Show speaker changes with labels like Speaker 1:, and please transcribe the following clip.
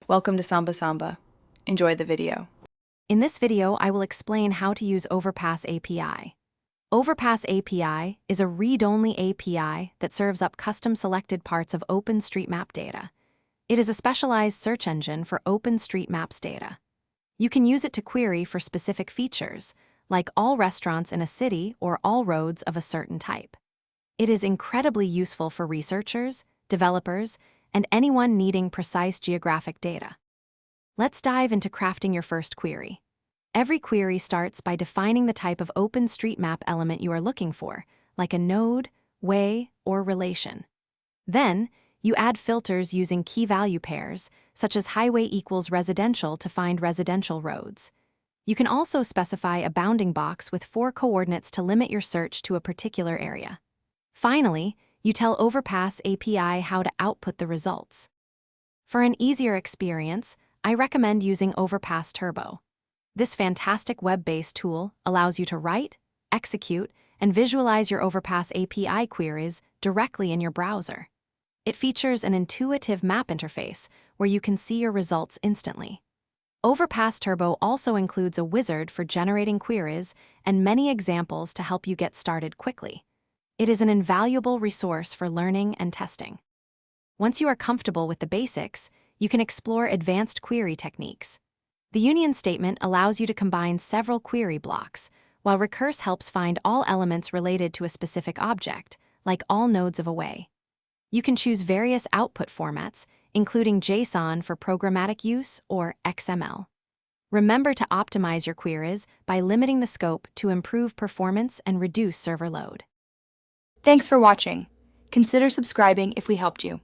Speaker 1: Welcome to Samba Samba. Enjoy the video.
Speaker 2: In this video, I will explain how to use Overpass API. Overpass API is a read-only API that serves up custom-selected parts of OpenStreetMap data. It is a specialized search engine for OpenStreetMap's data. You can use it to query for specific features, like all restaurants in a city or all roads of a certain type. It is incredibly useful for researchers, developers, and anyone needing precise geographic data. Let's dive into crafting your first query. Every query starts by defining the type of OpenStreetMap element you are looking for, like a node, way, or relation. Then, you add filters using key-value pairs, such as highway equals residential to find residential roads. You can also specify a bounding box with 4 coordinates to limit your search to a particular area. Finally, you tell Overpass API how to output the results. For an easier experience, I recommend using Overpass Turbo. This fantastic web-based tool allows you to write, execute, and visualize your Overpass API queries directly in your browser. It features an intuitive map interface where you can see your results instantly. Overpass Turbo also includes a wizard for generating queries and many examples to help you get started quickly. It is an invaluable resource for learning and testing. Once you are comfortable with the basics, you can explore advanced query techniques. The union statement allows you to combine several query blocks, while recurse helps find all elements related to a specific object, like all nodes of a way. You can choose various output formats, including JSON for programmatic use or XML. Remember to optimize your queries by limiting the scope to improve performance and reduce server load.
Speaker 1: Thanks for watching. Consider subscribing if we helped you.